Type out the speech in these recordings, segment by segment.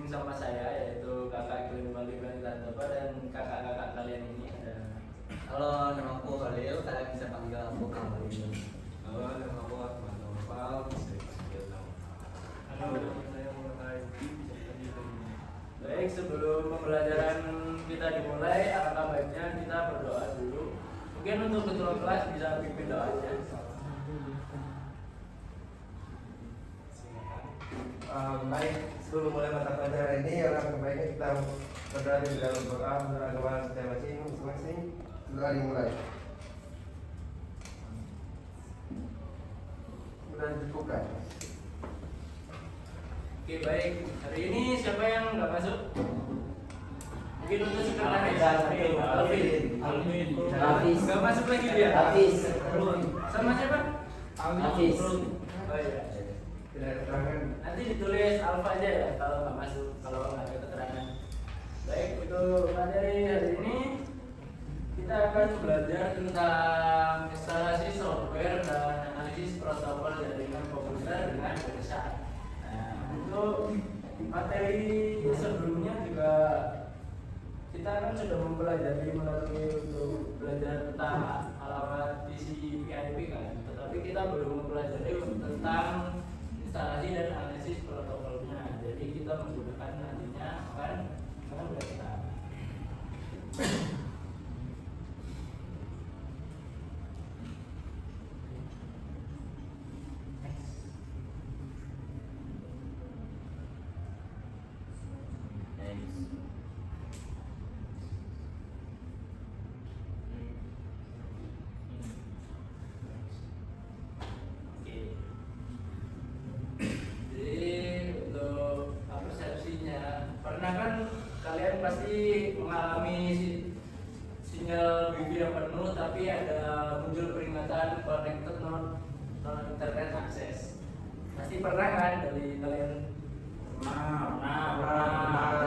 sama saya, yaitu kakak Glenn Maliban Tantoba dan kakak-kakak kalian ini ada. Halo, nama aku Khalil, kalian bisa panggil aku Khalil. Halo, nama aku Ahmad Naufal, bisa dipanggil Naufal. Halo, nama saya Muhammad Aidi, bisa dipanggil Doni. Baik, sebelum pembelajaran kita dimulai, alangkah baiknya kita berdoa dulu. Mungkin untuk ketua kelas bisa pimpin doanya. Baik, sebelum mulai mata pelajaran ini, alangkah baiknya kita berdoa di dalam doa menurut agama kita masing-masing. Doa dimulai. Kemudian cukupkan. Oke, baik. Hari ini siapa yang nggak masuk? Mungkin untuk sekretaris. Alvin. Hafiz. Nggak masuk lagi dia. Hafiz. Sama siapa? Hafiz. Oh iya. Tidak ada keterangan. Nanti ditulis alfa aja ya kalau nggak masuk, kalau nggak ada keterangan. Baik, untuk materi hari ini kita akan belajar tentang instalasi software dan analisis protokol jaringan komputer dengan WhatsApp. Nah, untuk materi sebelumnya juga kita kan sudah mempelajari melalui untuk belajar tentang alamat TCP/IP kan, tetapi kita belum mempelajari tentang instalasi dan analisis protokolnya. Jadi kita menggunakan nantinya akan WhatsApp. Pernah kan kalian pasti mengalami sinyal wifi yang penuh tapi ada muncul peringatan connected non internet access. Pasti pernah kan dari kalian?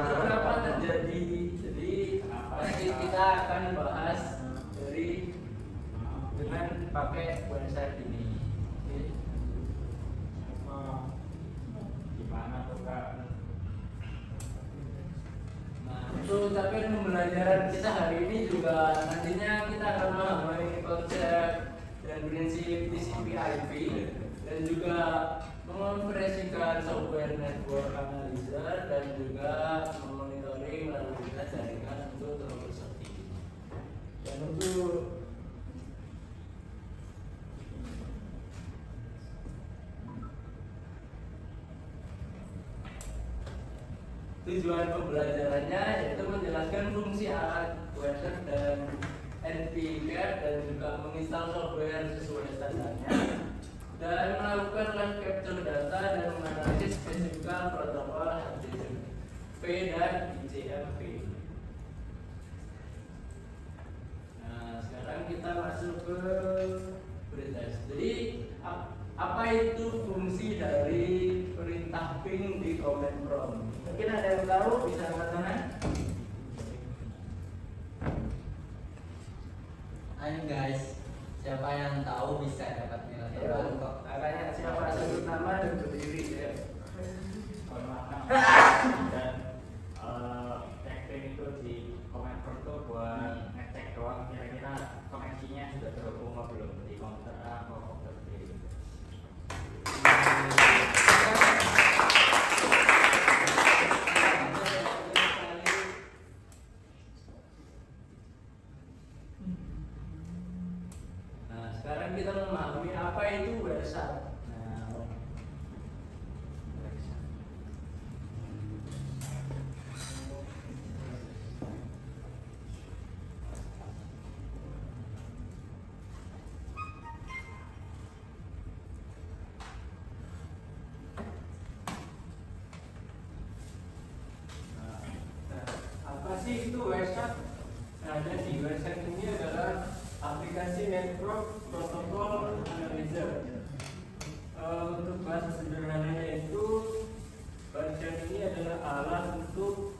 Itu kenapa terjadi? Jadi pasti kita akan bahas dari dengan pakai website ini. Gimana tuh Kak? Untuk capaian pembelajaran kita hari ini juga nantinya kita akan memahami konsep dan prinsip TCP/IP dan juga mengoperasikan software network analyzer dan juga memonitoring lalu lintas jaringan untuk troubleshooting. Dan untuk tujuan pembelajarannya yaitu menjelaskan fungsi alat WhatsApp dan NPK dan juga menginstal software sesuai standarnya dan melakukan live capture data dan menganalisis spesifikasi protokol HTTP dan ICMP. Nah, sekarang kita masuk ke berita. Jadi apa itu fungsi dari perintah ping di command prompt? Mungkin ada yang tahu, bisa angkat tangan? Ayo guys, siapa yang tahu bisa dapat nilai terbaik kok. Makanya siapa sebut nama dan berdiri ya. Dan cek pin itu di comment itu buat ngecek doang kira-kira koneksinya sudah terhubung atau belum di komputer A atau komputer B. Nah, sekarang kita memahami apa itu WhatsApp. Apa sih itu WhatsApp? Nah, jadi WhatsApp ini adalah aplikasi network protokol analyzer. Untuk bahasa sederhananya itu, WhatsApp ini adalah alat untuk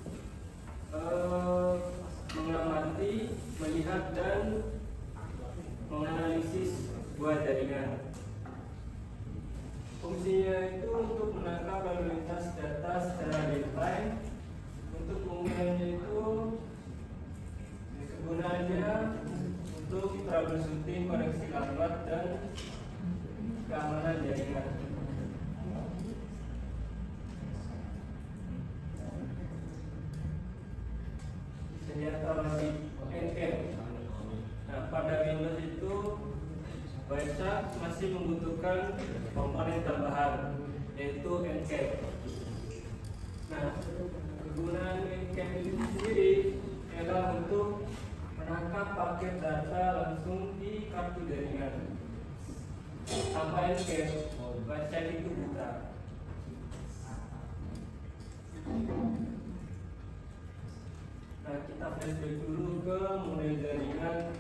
mengamati, melihat dan menganalisis sebuah jaringan. Fungsinya itu untuk menangkap lalu lintas data secara real time dan keamanan jaringan. Senjata masih encrypt. Nah, pada Windows itu Wireshark masih membutuhkan komponen tambahan yaitu encrypt. Nah, kegunaan encrypt itu sendiri adalah untuk menangkap paket data langsung di kartu jaringan. Tanpa encrypt, Wireshark itu buta. Nah, kita flashback dulu ke model jaringan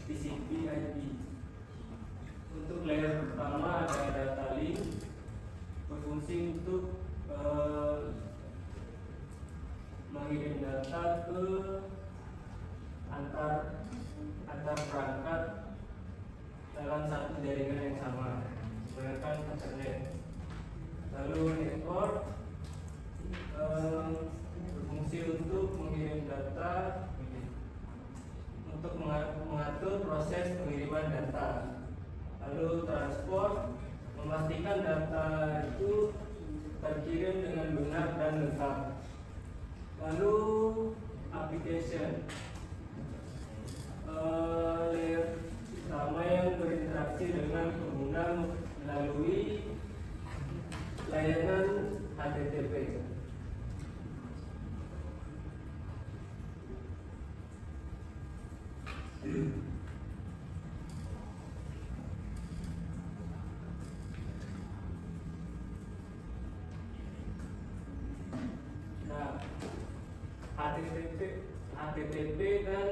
TCP/IP. Untuk layer pertama ada data link, berfungsi untuk mengirim data ke antar perangkat dalam satu jaringan yang sama menggunakan internet. Lalu network berfungsi untuk mengirim data untuk mengatur proses pengiriman data. Lalu transport memastikan data itu terkirim dengan benar dan lengkap. Lalu application layer pertama yang berinteraksi dengan pengguna melalui layanan HTTP. Nah, HTTP dan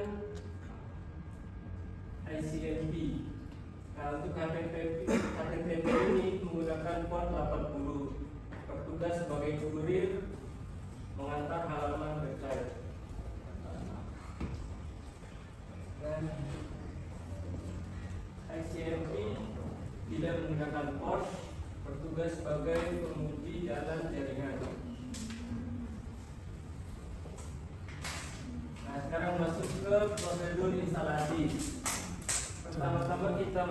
ICMP. Nah, untuk HTTP ini menggunakan port 80, bertugas sebagai kurir mengantar halaman website. Dan ICMP tidak menggunakan port, bertugas sebagai penguji jalan jaringan. Nah, sekarang masuk ke prosedur instalasi. Pertama-tama kita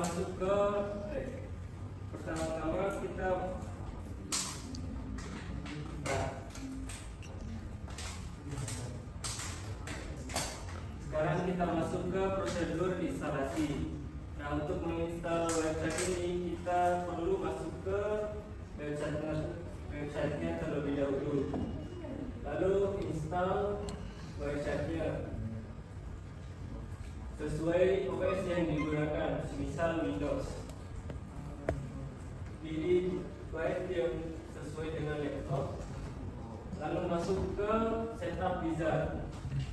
sekarang kita masuk ke prosedur instalasi. Nah, untuk menginstal website ini kita perlu masuk ke websitenya terlebih dahulu. Lalu install websitenya sesuai OS yang digunakan, misal Windows. Pilih file yang sesuai dengan laptop. Lalu masuk ke setup wizard.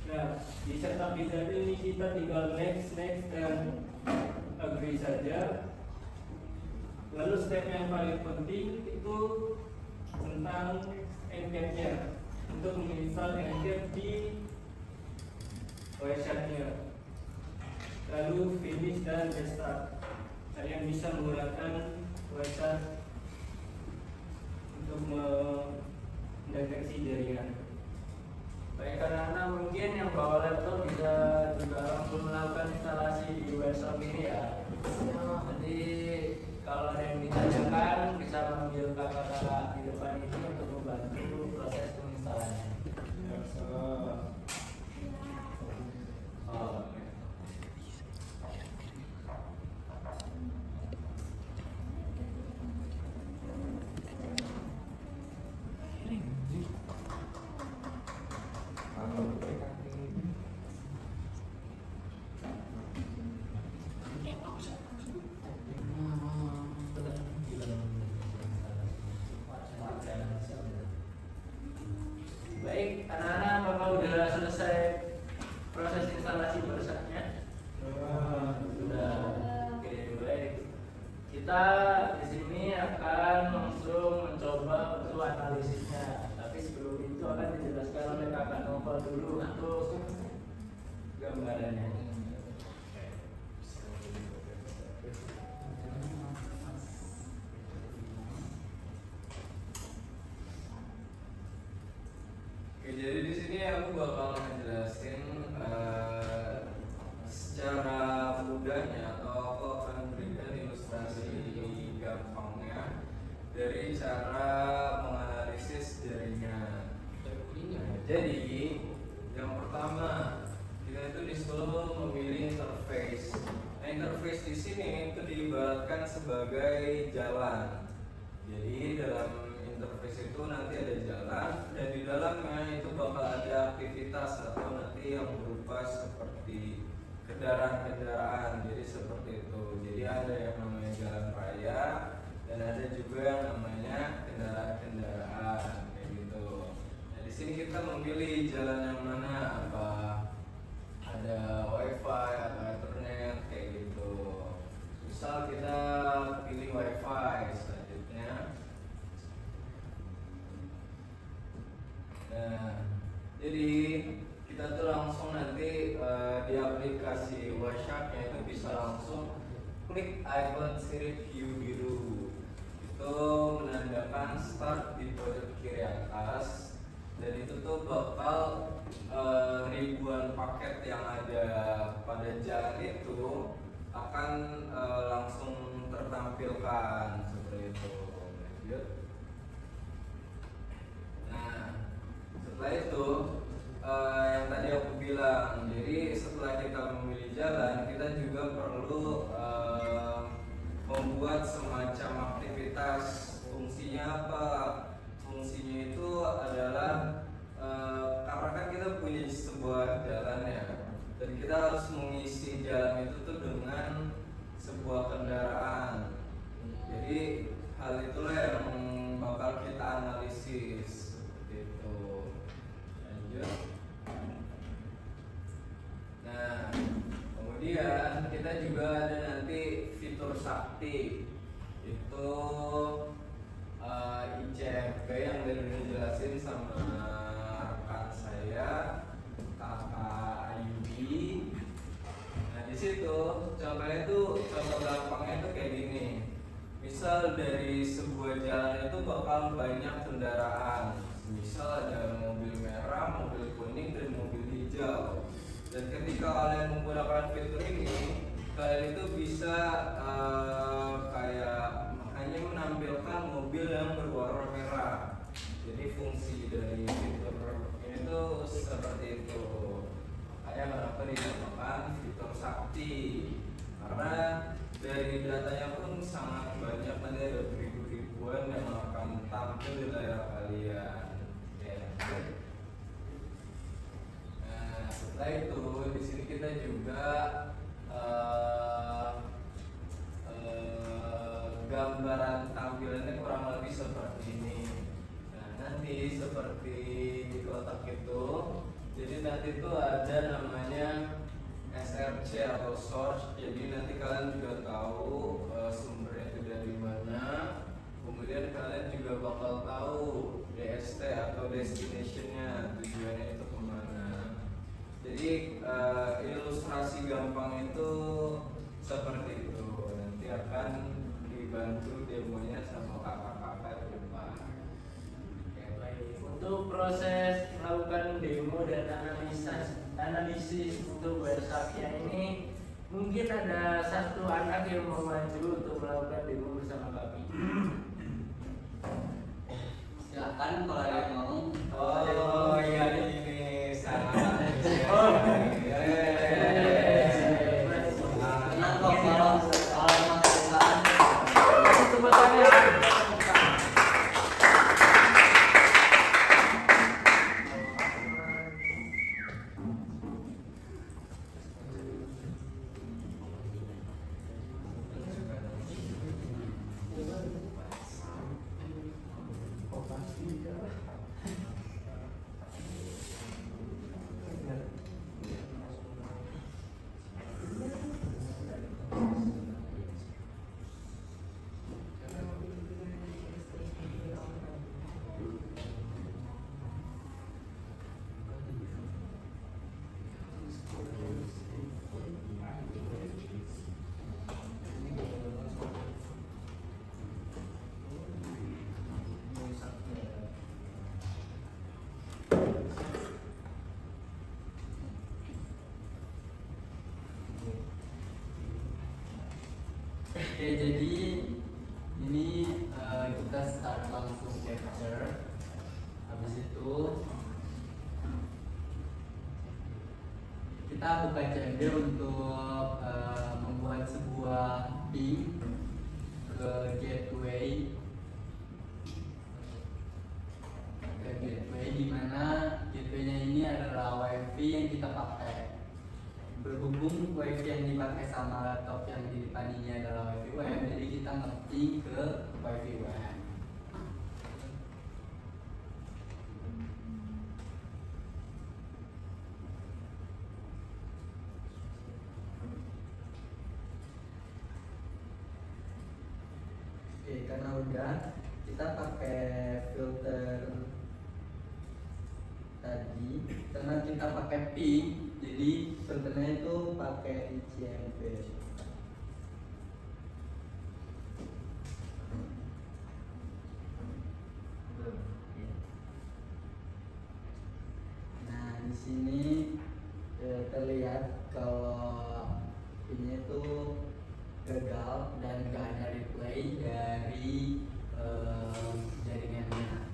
Nah, di setup wizard ini kita tinggal next dan agree saja. Lalu step yang paling penting itu tentang encrypt-nya, untuk menginstal encrypt di website-nya. Lalu finish dan restart. Kalian bisa menggunakan website untuk mendeteksi jaringan. Baik, karena mungkin yang bawa laptop bisa juga langsung melakukan instalasi di website ini ya. Jadi kalau ada yang ditanyakan bisa mengambil kakak-kakak di depan ini untuk membantu proses penginstalannya. Baik, anak-anak, apakah sudah selesai proses instalasi website-nya? Sudah. Oke, baik. Kita di sini akan langsung mencoba untuk analisisnya. Tapi sebelum itu akan dijelaskan oleh Kakak Nova dulu untuk gambarannya. Oke, jadi di sini aku bakal ngejelasin secara mudahnya, atau aku akan berikan ilustrasi dari cara menganalisis jaringan. Nah, jadi yang pertama kita itu disuruh memilih interface. Nah, interface di sini itu diibaratkan sebagai jalan. Jadi dalam interface itu nanti ada jalan dan di dalamnya itu bakal ada aktivitas atau nanti yang berupa seperti kendaraan-kendaraan. Jadi seperti itu. Jadi ada yang namanya jalan raya dan ada juga yang namanya kendaraan-kendaraan kayak gitu. Nah, di sini kita memilih jalan yang mana, apa ada wifi atau ethernet kayak gitu. Misal kita pilih wifi selanjutnya. Nah, jadi kita tuh langsung nanti di aplikasi WhatsApp-nya itu bisa langsung klik icon sirip view biru. Itu menandakan start di pojok kiri atas dan itu tuh bakal ribuan paket yang ada pada jalan itu akan langsung tertampilkan seperti itu. Lanjut. Nah, setelah itu yang tadi aku bilang, jadi setelah kita memilih jalan, kita juga perlu membuat semacam aktivitas. Fungsinya apa? Fungsinya itu adalah karena kan kita punya sebuah jalan ya, dan kita harus mengisi jalan itu tuh dengan sebuah kendaraan. Jadi hal itulah yang bakal kita analisis seperti itu. Lanjut. Nah, kemudian kita juga ada nanti fitur sakti, itu ICMP yang tadi udah dijelasin sama rekan saya Kakak Ayubi. Nah, di situ contohnya itu, contoh gampangnya itu kayak gini. Misal dari sebuah jalan itu bakal banyak kendaraan. Misal ada mobil merah, mobil kuning, dan mobil hijau. Dan ketika kalian menggunakan fitur ini, kalian itu bisa kayak hanya menampilkan mobil yang berwarna merah. Jadi fungsi dari fitur ini tuh seperti itu. Makanya kenapa dinamakan fitur sakti, karena dari datanya pun sangat banyak, nanti ada ribuan yang akan tampil di layar kalian. Nah, setelah itu di sini kita juga gambaran tampilannya kurang lebih seperti ini. Nah, nanti seperti di kotak itu, jadi nanti itu ada namanya SRC atau source. Jadi nanti kalian juga tahu sumbernya itu dari mana. Kemudian kalian juga bakal tahu DST atau destinationnya, tujuannya itu kemana. Jadi ilustrasi gampang itu seperti itu. Nanti akan dibantu demonya sama kakak-kakak di depan. Oke, baik. Untuk proses melakukan demo dan analisis untuk Bersakya ini, mungkin ada satu anak yang mau maju untuk melakukan demo bersama kami. Silakan kalau ada yang mau. Oh iya, ini salah. Tenang kok, kalau emang kesukaan. Tepuk tangan. Oke, jadi ini kita kita buka CMD untuk membuat sebuah ping ke gateway di mana gateway-nya ini adalah WiFi yang kita pakai. Berhubung WiFi yang dipakai sama laptop yang di depan ini adalah WiFi WAN, jadi kita nge-ping ke WiFi WAN. Oke, karena udah, kita pakai filter tadi, karena kita pakai ping, jadi filternya itu pakai ICMP. Nah, di sini terlihat kalau ini itu gagal dan gak ada replay dari jaringannya.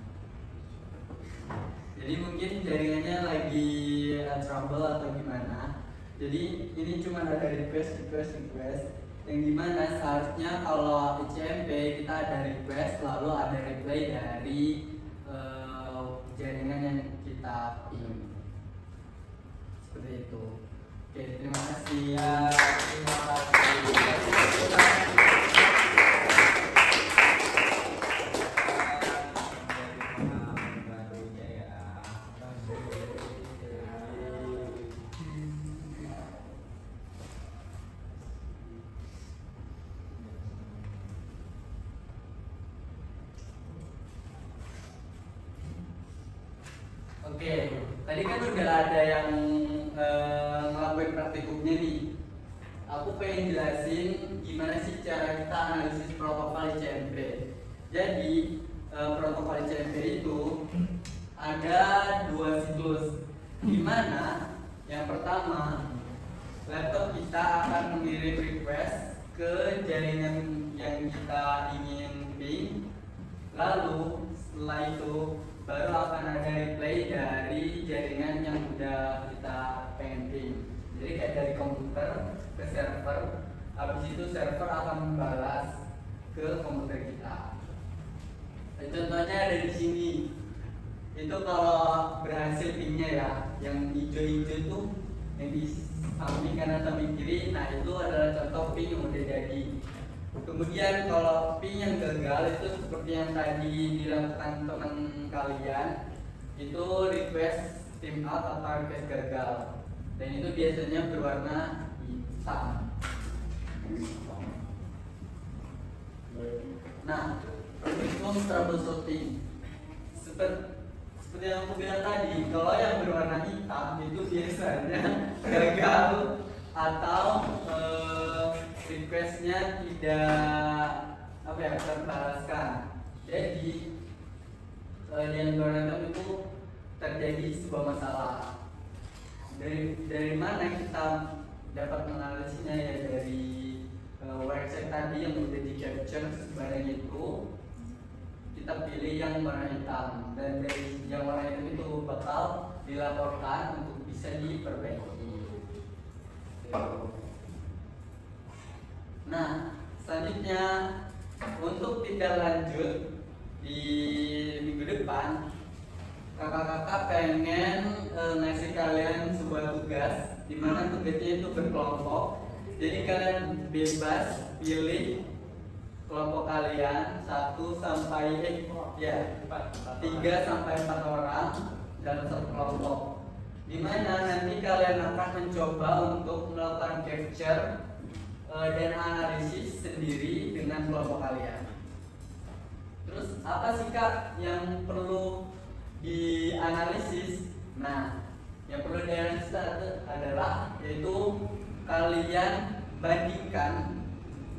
Jadi mungkin jaringannya lagi trouble atau gimana. Jadi ini cuma ada request yang dimana seharusnya kalau ICMP kita ada request lalu ada replay dari jaringan yang kita ping. Seperti itu. Oke, terima kasih. Terima kasih. Oke, tadi kan udah ada yang ngelakuin praktikumnya nih. Aku pengen jelasin gimana sih cara kita analisis protokol ICMP. Jadi protokol ICMP itu ada dua siklus, dimana yang pertama laptop kita akan mengirim request ke jaringan yang kita ingin ping, lalu setelah itu baru akan ada replay dari jaringan yang udah kita pengen ping. Jadi kayak dari komputer ke server, habis itu server akan membalas ke komputer kita. Dan contohnya ada di sini. Itu kalau berhasil pingnya ya, yang hijau-hijau tuh yang di samping kanan samping kiri, nah itu adalah contoh ping yang udah jadi. Kemudian kalau ping yang gagal itu seperti yang tadi dilakukan teman kalian, itu request timeout atau request gagal, dan itu biasanya berwarna hitam. Nah, untuk troubleshooting seperti yang aku bilang tadi, kalau yang berwarna hitam itu biasanya gagal atau requestnya tidak terbalaskan. Jadi yang berwarna hitam itu terjadi sebuah masalah. Dari mana kita dapat menganalisisnya, ya dari website tadi yang udah di capture barang itu kita pilih yang warna hitam, dan dari yang warna hitam itu bakal dilaporkan untuk bisa diperbaiki. Nah, selanjutnya untuk tindak lanjut di minggu depan, kakak-kakak pengen ngasih kalian sebuah tugas, di mana tugasnya itu berkelompok. Jadi kalian bebas pilih kelompok kalian 3 sampai 4 orang dalam satu kelompok, di mana nanti kalian akan mencoba untuk melakukan capture dan analisis sendiri dengan kelompok kalian. Terus apa sih Kak yang perlu dianalisis? Nah, yang perlu dianalisis adalah yaitu kalian bandingkan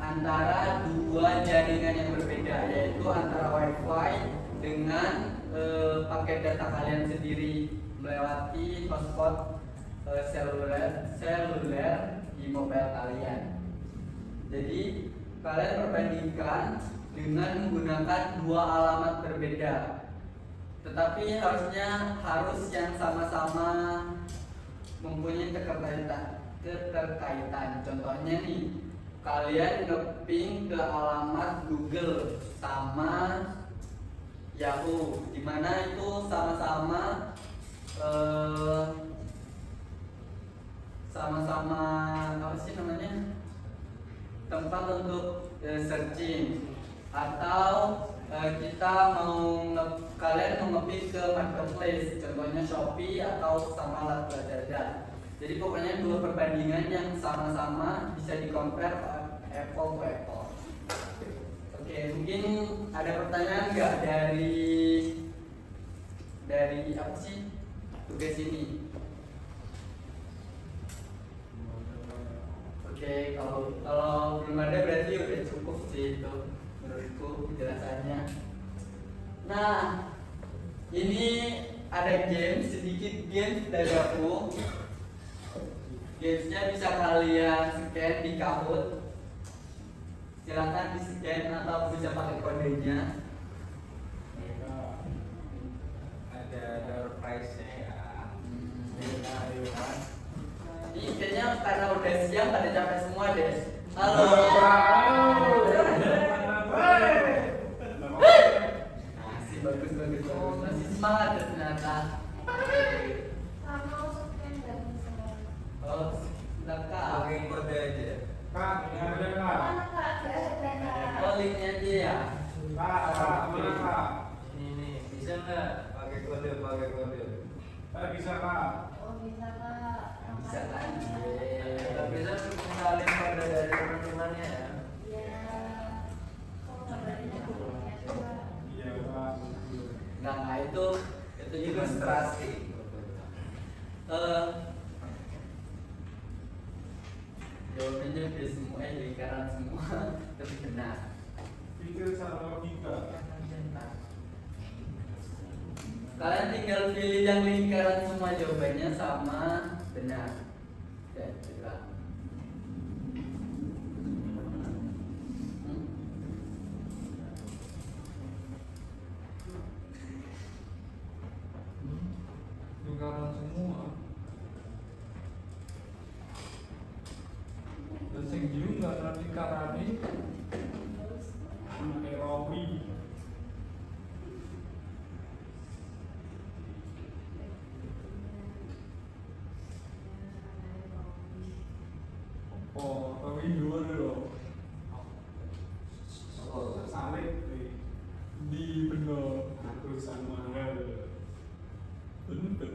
antara dua jaringan yang berbeda, yaitu antara WiFi dengan paket data kalian sendiri melewati hotspot seluler di mobile kalian. Jadi kalian perbandingkan dengan menggunakan dua alamat berbeda, tetapi harus yang sama-sama mempunyai keterkaitan. Contohnya nih, kalian nge-ping ke alamat Google sama Yahoo, dimana itu sama-sama apa sih namanya, tempat untuk searching. Atau kita kalian mau nge-ping ke marketplace, contohnya Shopee atau sama Lazada. Jadi pokoknya dua perbandingan yang sama-sama bisa di-compare apple to apple. Oke, mungkin ada pertanyaan nggak dari apa sih tugas ini? Oke, kalau belum ada berarti udah cukup sih itu menurutku penjelasannya. Nah, ini ada sedikit game dari aku. Gamesnya bisa kalian scan di Kahoot. Silahkan di scan atau bisa pakai kodenya. Ada door prize-nya ya. Ayo kan. Ini kayaknya karena udah siang pada capek semua deh. Halo. Masih bagus. Masih semangat ya ternyata. Oh, sudah kak. Pakai kode aja. Kak, ada kak? Oh, linknya aja ya. Kak, mana kak? Ini bisa nggak pakai kode? Bisa kak. Bisa kan? Nggak bisa kenalin kode dari teman-temannya ya. Iya kak. Nah itu ilustrasi. Jawabannya udah semua lingkaran semua, tapi benar. Pikir secara logika. Kalian tinggal pilih yang lingkaran semua, jawabannya sama, benar. Dan benar. Lingkaran semua. Dan sing jiu nggak ada lingkaran ini. Erowi. Oh, tapi dua loh. Salib Di bener. aku sama hal. Bener.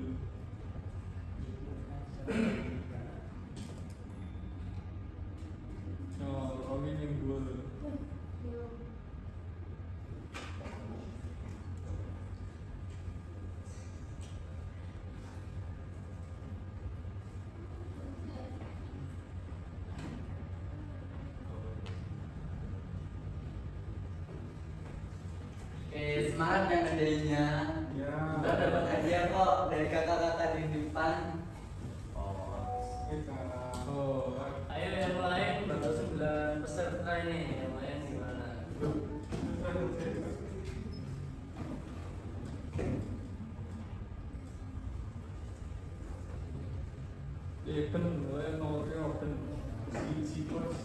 Oh, Romi yang dua. Oke, semangat yang adanya. Ya. Kita dapat hadiah kok dari kakak-kakak di depan. Kita. Oh, Ayo yang lain baru 9 peserta ini, yang lain gimana? Eben, Open. Si bos.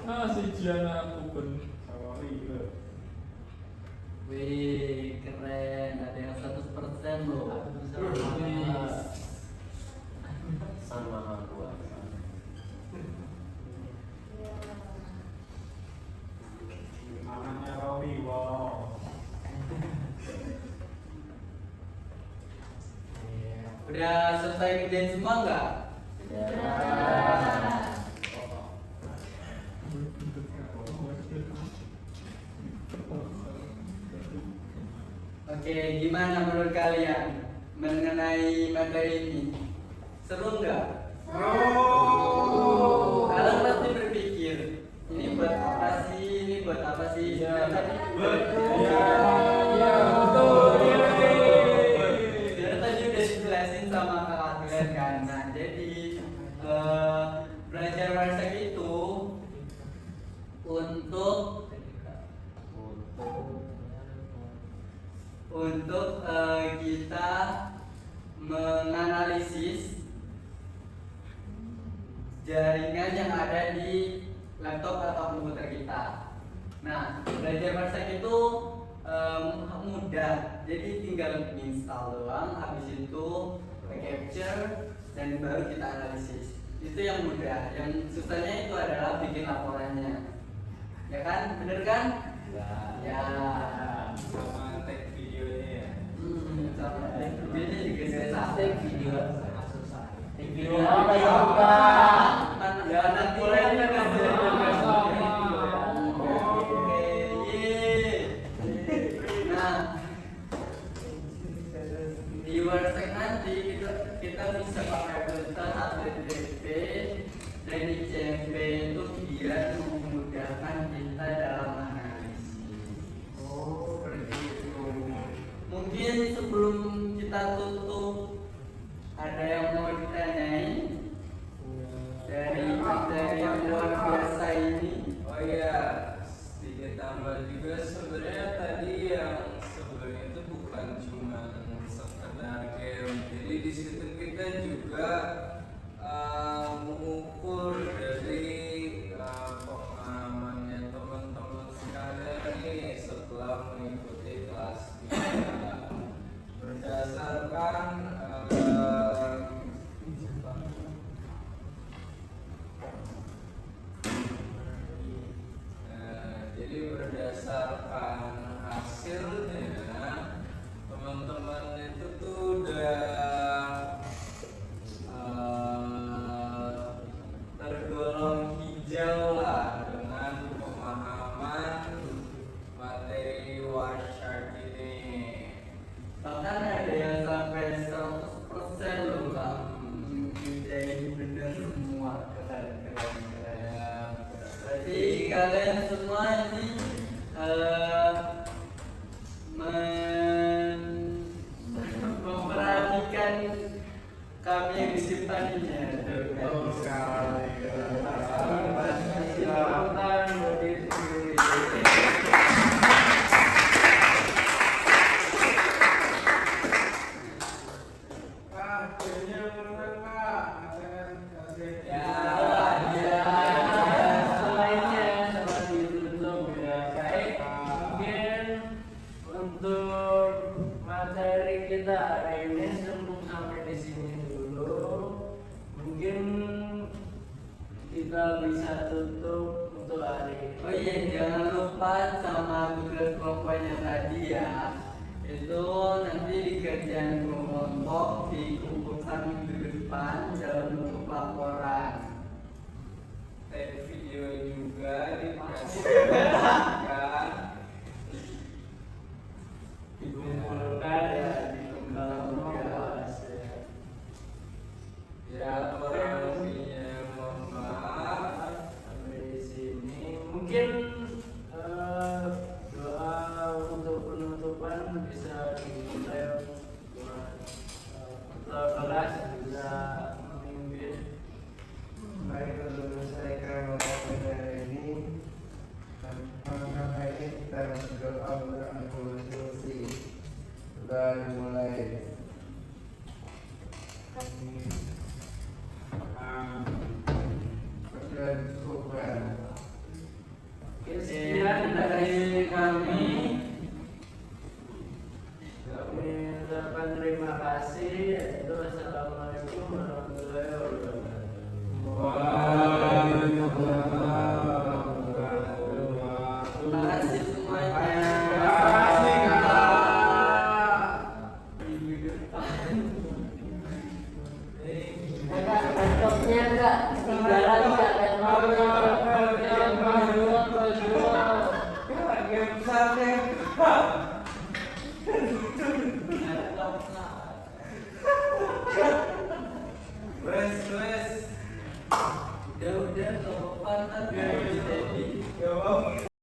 Nah, si Jiana aku ben. Sawari ke. Wih, keren. Ada yang 100% loh. Sama gua. Anaknya Rawi, wow. Udah selesai ngerjain semua nggak? Oke, gimana menurut kalian mengenai materi ini? Seru nggak? Kalian pasti berpikir, ini buat apa sih? Ini buat apa sih? Iya. Betul. Karena tadi udah dijelasin sama kakak kalian kan. Nah, jadi belajar masak itu untuk kita menganalisis jaringan yang ada di laptop atau komputer kita. Nah, belajar Parsec itu mudah, jadi tinggal install doang, habis itu capture dan baru kita analisis. Itu yang mudah, yang susahnya itu adalah bikin laporannya. Ya kan, bener kan? Ya. Sama tag videonya ya. Sama videonya juga susah. Take video susah. Take video Ya, apa ya ya, bukan? ya, nanti mulainya kan jadi di Parsec nanti kita bisa pakai filter HTTP dan ICMP itu biar memudahkan kita dalam analisis. Oh, begitu. Mungkin sebelum kita tutup ada yang mau ditanyain dari materi yang luar biasa ini. Oh iya, sedikit tambah juga sebenarnya tadi yang sebelumnya itu bukan cuma sekedar game. Jadi di situ kita juga mengukur dari pengalamannya teman-teman sekalian ini setelah mengikuti kelas kita. Berdasarkan jadi berdasarkan hasilnya teman-teman itu tuh udah tergolong hijau lah dengan pemahaman materi Wireshark ini. Bahkan ada yang sampai 100% loh Pak. Jadi benar semua. Berarti kalian semua ini memperhatikan kami yang di depannya. Selainnya seperti itu ya, baik. Mungkin untuk materi kita hari ini sebelum sampai di sini dulu. Mungkin kita bisa tutup untuk hari ini. Oh iya, jangan lupa sama tugas kelompoknya tadi ya. Itu nanti di kerjaan kelompok dikumpulkan minggu depan dalam bentuk laporan. Tag video juga dikasihkan. Dikumpulkan ya di kelompok. Ya, kurang lebihnya mohon maaf. Sampai di sini mungkin doa untuk penutupan bisa dimulai buat ketua kelas bisa memimpin. Baik, untuk selesaikan pada ini maka ini kita berdoa berakhir dan mulai berdoa. Sekian dari kami. Kami ucapkan terima kasih. Yaitu Assalamualaikum warahmatullahi wabarakatuh. Terima kasih semuanya. Laptopnya enggak ketinggalan enggak dan Udah, nggak apa-apa, ntar jadi.